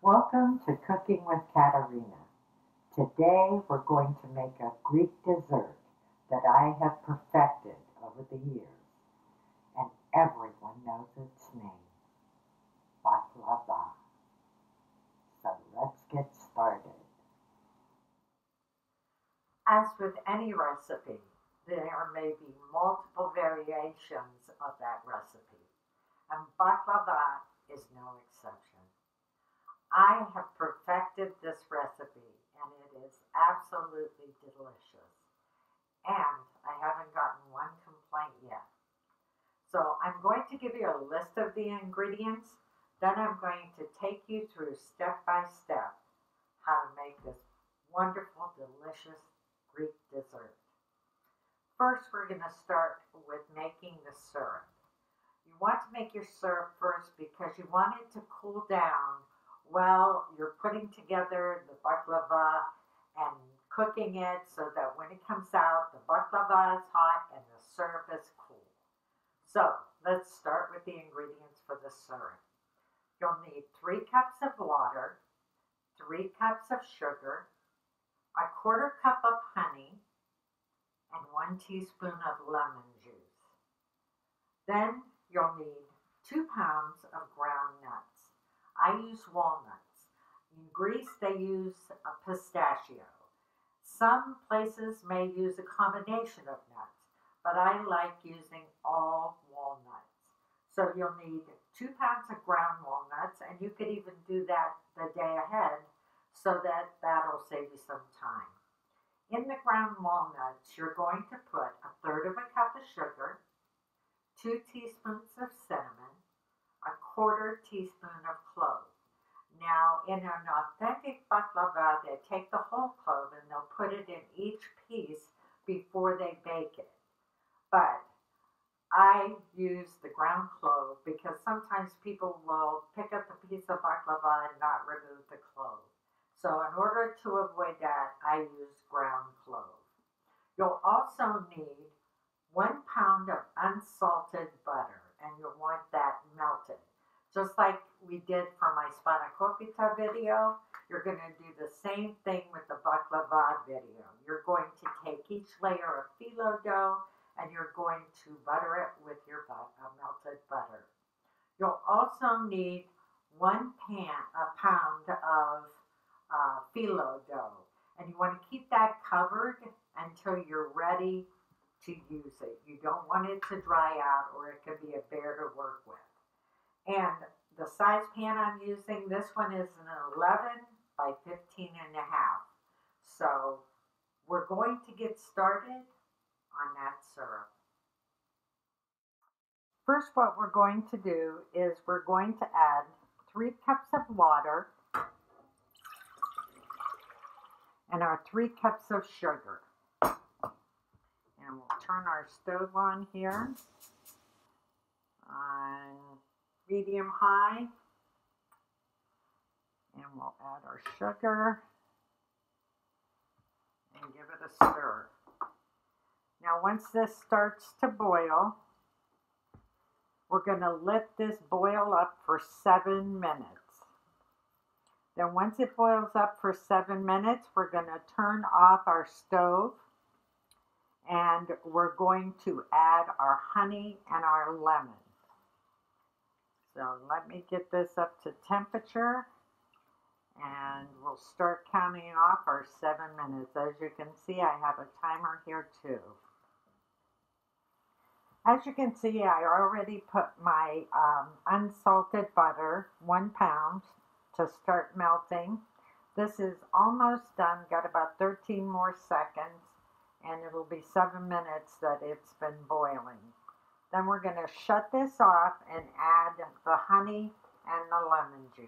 Welcome to Cooking with Katerina. Today we're going to make a Greek dessert that I have perfected over the years, and everyone knows its name, baklava. So let's get started. As with any recipe, there may be multiple variations of that recipe, and baklava is no exception. I have perfected this recipe and it is absolutely delicious. And I haven't gotten one complaint yet. So I'm going to give you a list of the ingredients. Then I'm going to take you through step by step how to make this wonderful, delicious Greek dessert. First, we're going to start with making the syrup. You want to make your syrup first because you want it to cool down while you're putting together the baklava and cooking it so that when it comes out, the baklava is hot and the syrup is cool. So let's start with the ingredients for the syrup. You'll need 3 cups of water, 3 cups of sugar, a 1/4 cup of honey, and 1 teaspoon of lemon juice. Then you'll need 2 pounds of ground nuts. I use walnuts. In Greece, they use a pistachio. Some places may use a combination of nuts, but I like using all walnuts. So you'll need 2 pounds of ground walnuts, and you could even do that the day ahead so that that'll save you some time. In the ground walnuts, you're going to put 1/3 cup of sugar, 2 teaspoons of cinnamon, 1/4 teaspoon of clove. Now, in an authentic baklava, they take the whole clove and they'll put it in each piece before they bake it. But I use the ground clove because sometimes people will pick up a piece of baklava and not remove the clove. So in order to avoid that, I use ground clove. You'll also need 1 pound of unsalted butter, and you'll want that melted. Just like we did for my spanakopita video, you're going to do the same thing with the baklava video. You're going to take each layer of Filo dough and you're going to butter it with your melted butter. You'll also need 1 pound of Filo dough, and you want to keep that covered until you're ready to use it. You don't want it to dry out or it could be a bear to work with. And the size pan I'm using, this one is an 11 by 15 and a half. So we're going to get started on that syrup. First, what we're going to do is we're going to add 3 cups of water and our 3 cups of sugar. And we'll turn our stove on here on medium high, and we'll add our sugar and give it a stir. Now once this starts to boil, we're going to let this boil up for 7 minutes. Then once it boils up for 7 minutes, we're going to turn off our stove and we're going to add our honey and our lemon. So let me get this up to temperature and we'll start counting off our 7 minutes. As you can see, I have a timer here too. As you can see, I already put my unsalted butter, 1 pound, to start melting. This is almost done, got about 13 more seconds, and it'll be 7 minutes that it's been boiling. Then we're going to shut this off and add the honey and the lemon juice.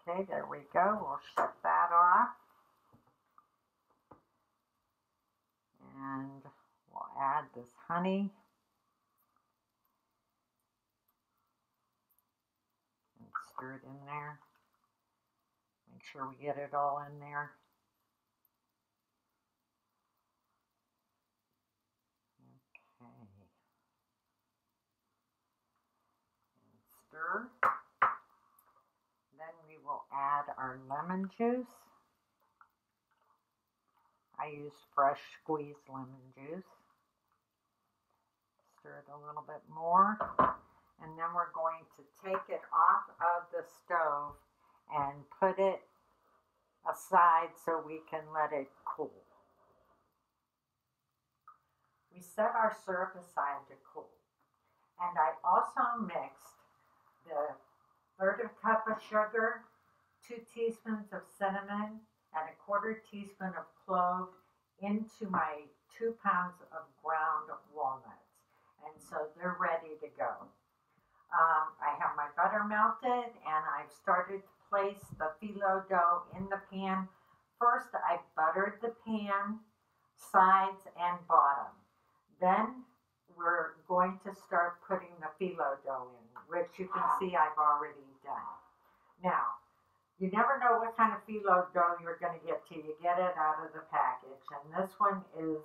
Okay, there we go. We'll shut that off. And we'll add this honey. And stir it in there. Make sure we get it all in there. Okay. And stir. add our lemon juice. I use fresh squeezed lemon juice. Stir it a little bit more. And then we're going to take it off of the stove and put it aside so we can let it cool. We set our syrup aside to cool. And I also mixed the 1/3 cup of sugar, 2 teaspoons of cinnamon, and 1/4 teaspoon of clove into my 2 pounds of ground walnuts. And so they're ready to go. I have my butter melted and I've started to place the phyllo dough in the pan. First, I buttered the pan, sides and bottom. Then we're going to start putting the phyllo dough in, which you can see I've already done. Now, you never know what kind of phyllo dough you're going to get till you get it out of the package. And this one is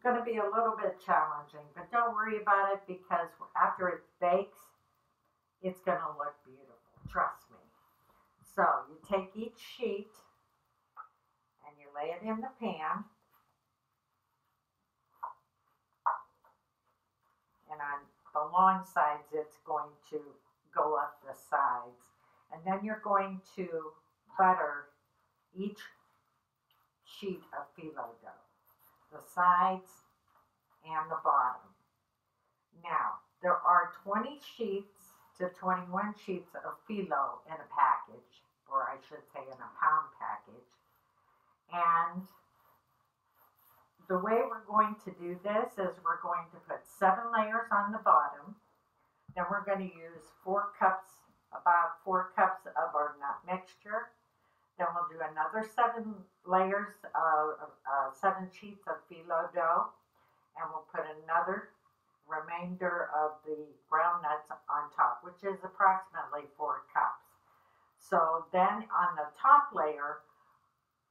going to be a little bit challenging, but don't worry about it because after it bakes, it's going to look beautiful. Trust me. So you take each sheet and you lay it in the pan. And on the long sides, it's going to go up the sides. And then you're going to butter each sheet of phyllo dough, the sides and the bottom. Now, there are 20 sheets to 21 sheets of phyllo in a package, or I should say in a pound package. And the way we're going to do this is we're going to put 7 layers on the bottom. Then we're going to use about 4 cups of our nut mixture. Then we'll do another 7 layers of 7 sheets of phyllo dough. And we'll put another remainder of the ground nuts on top, which is approximately 4 cups. So then on the top layer,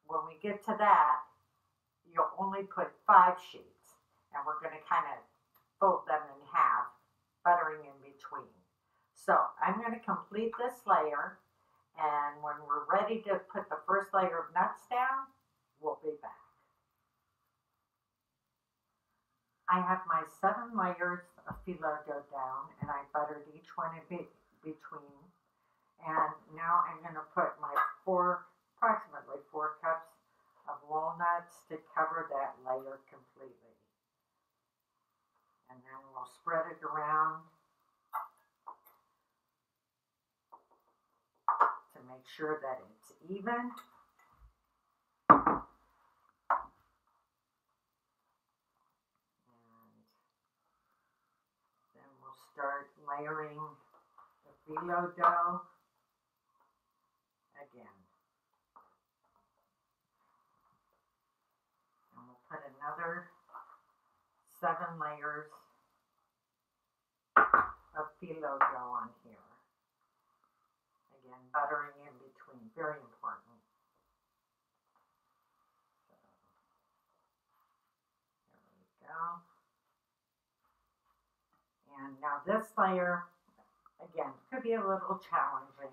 when we get to that, you'll only put 5 sheets. And we're going to kind of fold them in half, buttering in between. So I'm going to complete this layer, and when we're ready to put the first layer of nuts down, we'll be back. I have my 7 layers of phyllo dough down, and I buttered each one in between. And now I'm going to put my approximately 4 cups of walnuts to cover that layer completely. And then we'll spread it around to make sure that it's even. Start layering the phyllo dough again. And we'll put another 7 layers of phyllo dough on here. Again, buttering in between, very important. So, there we go. And now this layer, again, could be a little challenging.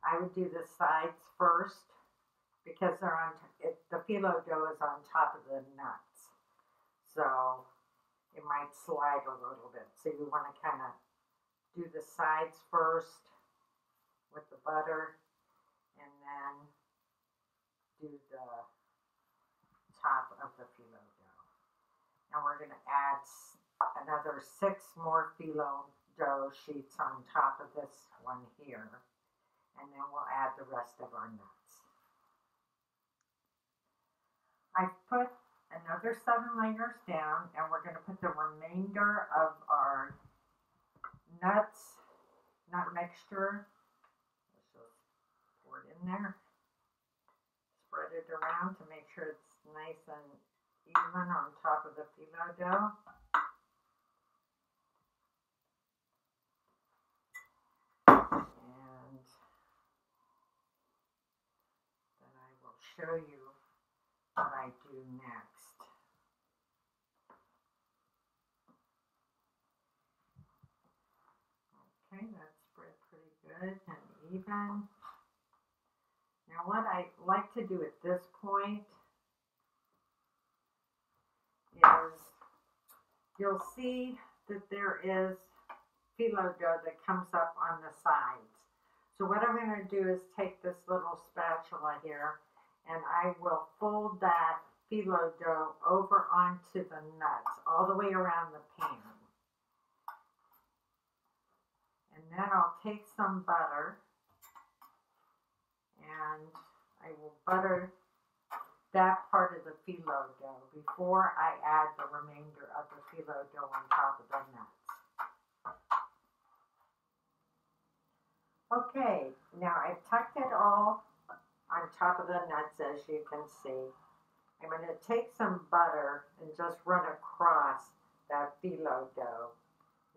I would do the sides first because the phyllo dough is on top of the nuts. So it might slide a little bit. So you want to kind of do the sides first with the butter and then do the top of the phyllo dough. And we're going to add another 6 more phyllo dough sheets on top of this one here, and then we'll add the rest of our nuts. I've put another 7 layers down, and we're going to put the remainder of our nut mixture. Let's just pour it in there, spread it around to make sure it's nice and even on top of the phyllo dough. Show you what I do next. Okay, that's spread pretty good and even. Now what I like to do at this point is you'll see that there is phyllo dough that comes up on the sides. So what I'm going to do is take this little spatula here and I will fold that phyllo dough over onto the nuts all the way around the pan. And then I'll take some butter and I will butter that part of the phyllo dough before I add the remainder of the phyllo dough on top of the nuts. Okay, now I've tucked it all on top of the nuts, as you can see. I'm going to take some butter and just run across that phyllo dough.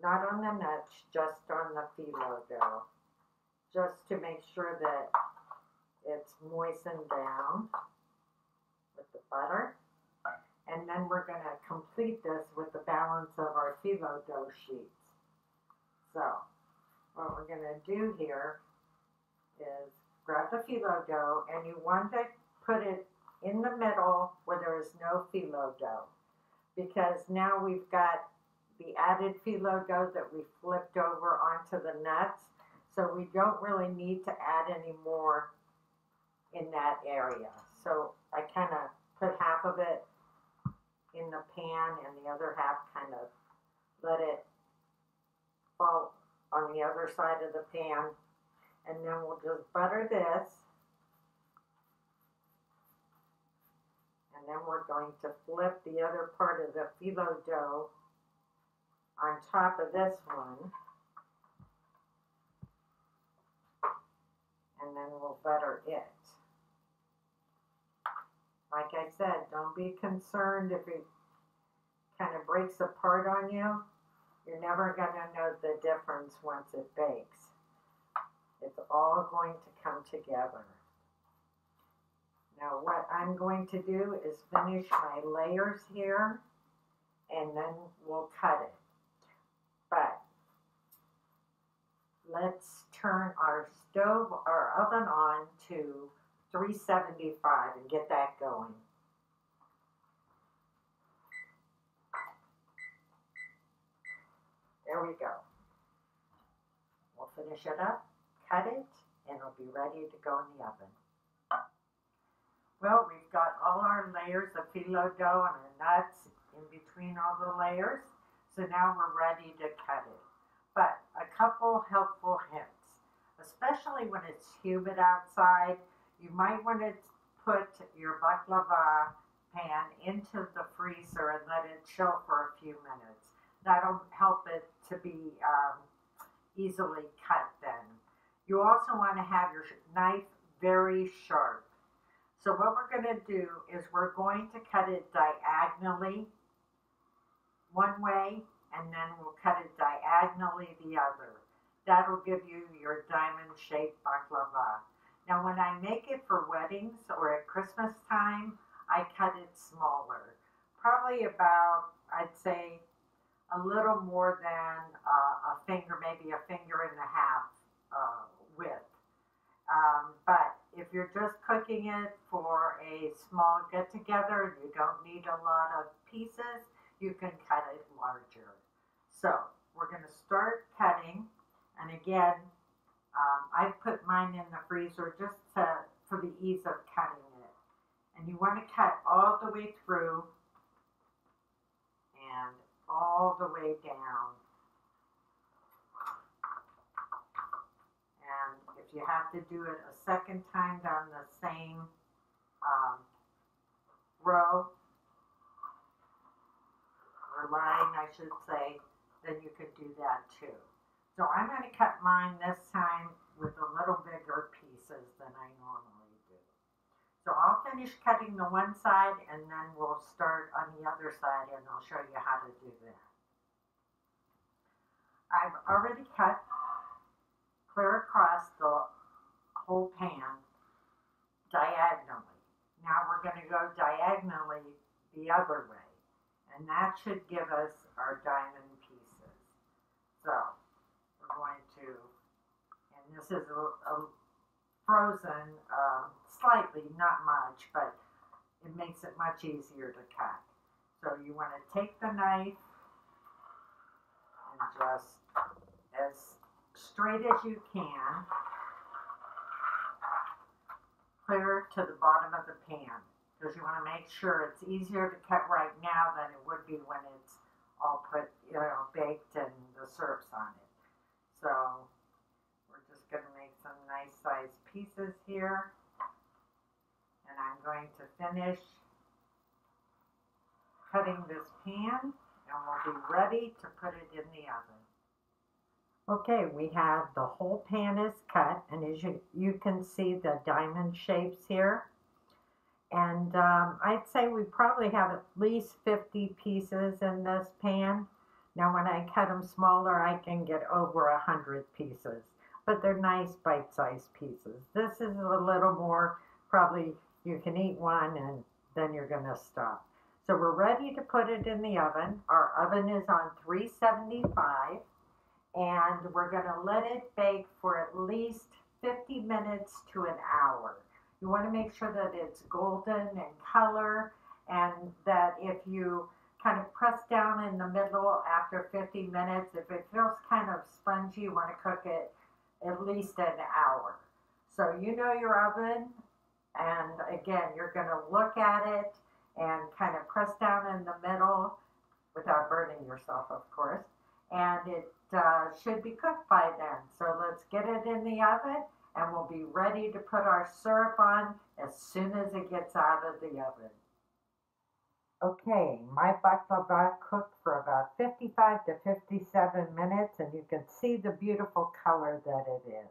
Not on the nuts, just on the phyllo dough. Just to make sure that it's moistened down with the butter. And then we're going to complete this with the balance of our phyllo dough sheets. So, what we're going to do here is grab the phyllo dough, and you want to put it in the middle where there is no phyllo dough, because now we've got the added phyllo dough that we flipped over onto the nuts, so we don't really need to add any more in that area. So I kind of put half of it in the pan and the other half kind of let it fall on the other side of the pan, and then we'll just butter this, and then we're going to flip the other part of the phyllo dough on top of this one, and then we'll butter it. Like I said, don't be concerned if it kind of breaks apart on you. You're never going to know the difference once it bakes. It's all going to come together. Now what I'm going to do is finish my layers here, and then we'll cut it. But let's turn our oven on to 375 and get that going. There we go. We'll finish it up, cut it, and it'll be ready to go in the oven. Well, we've got all our layers of phyllo dough and our nuts in between all the layers. So now we're ready to cut it. But a couple helpful hints, especially when it's humid outside, you might want to put your baklava pan into the freezer and let it chill for a few minutes. That'll help it to be easily cut then. You also want to have your knife very sharp. So what we're going to do is we're going to cut it diagonally one way, and then we'll cut it diagonally the other. That'll give you your diamond-shaped baklava. Now when I make it for weddings or at Christmas time, I cut it smaller. Probably about, I'd say, a little more than a finger, maybe a finger and a half width. But if you're just cooking it for a small get-together and you don't need a lot of pieces, you can cut it larger. So we're going to start cutting, and again, I've put mine in the freezer just for the ease of cutting it. And you want to cut all the way through and all the way down. And if you have to do it a second time down the same row, or line, I should say, then you can do that too. So I'm going to cut mine this time with a little bigger pieces than I normally do. So I'll finish cutting the one side, and then we'll start on the other side, and I'll show you how to do that. I've already cut clear across the whole pan diagonally. Now we're going to go diagonally the other way, and that should give us our diamond pieces. So we're going to, and this is a frozen slightly, not much, but it makes it much easier to cut. So you want to take the knife and just as straight as you can, clear to the bottom of the pan, because you want to make sure it's easier to cut right now than it would be when it's all put, baked and the syrup's on it. So we're just going to make some nice sized pieces here, and I'm going to finish cutting this pan, and we'll be ready to put it in the oven. Okay, we have the whole pan is cut, and as you can see the diamond shapes here. And I'd say we probably have at least 50 pieces in this pan. Now when I cut them smaller, I can get over 100 pieces, but they're nice bite-sized pieces. This is a little more, probably you can eat one and then you're gonna stop. So we're ready to put it in the oven. Our oven is on 375. And we're going to let it bake for at least 50 minutes to an hour. You want to make sure that it's golden in color, and that if you kind of press down in the middle after 50 minutes, if it feels kind of spongy, you want to cook it at least an hour. So you know your oven, and again, you're going to look at it and kind of press down in the middle without burning yourself, of course, and it should be cooked by then. So let's get it in the oven, and we'll be ready to put our syrup on as soon as it gets out of the oven. Okay, my baklava cooked for about 55 to 57 minutes, and you can see the beautiful color that it is.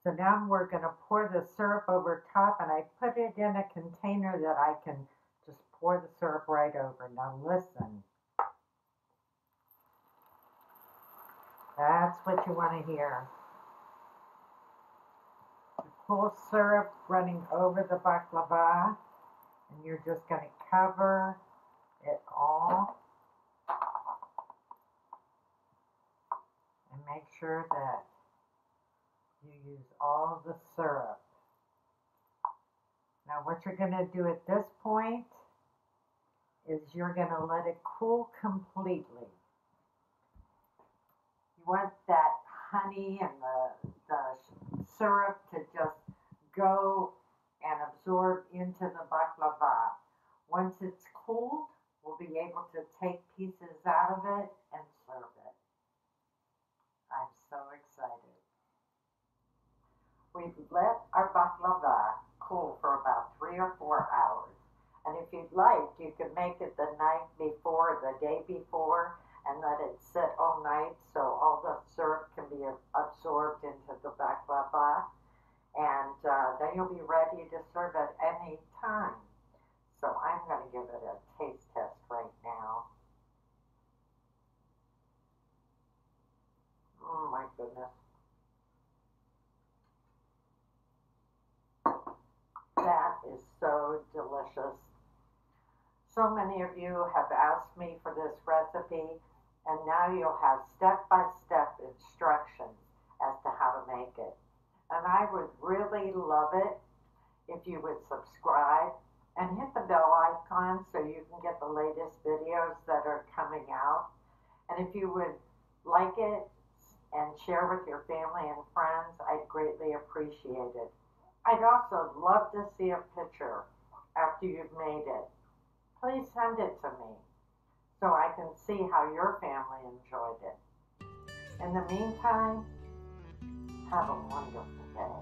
So now we're going to pour the syrup over top, and I put it in a container that I can just pour the syrup right over. Now listen. That's what you want to hear. The cool syrup running over the baklava, and you're just going to cover it all and make sure that you use all the syrup. Now what you're going to do at this point is you're going to let it cool completely. You want that honey and the syrup to just go and absorb into the baklava. Once it's cooled, we'll be able to take pieces out of it and serve it. I'm so excited. We've let our baklava cool for about 3 or 4 hours. And if you'd like, you can make it the night before, the day before, and let it sit all night so all the syrup can be absorbed into the baklava. And then you'll be ready to serve at any time. So I'm going to give it a taste test right now. Oh my goodness. That is so delicious. So many of you have asked me for this recipe, and now you'll have step-by-step instructions as to how to make it. And I would really love it if you would subscribe and hit the bell icon so you can get the latest videos that are coming out. And if you would like it and share with your family and friends, I'd greatly appreciate it. I'd also love to see a picture after you've made it. Please send it to me so I can see how your family enjoyed it. In the meantime, have a wonderful day.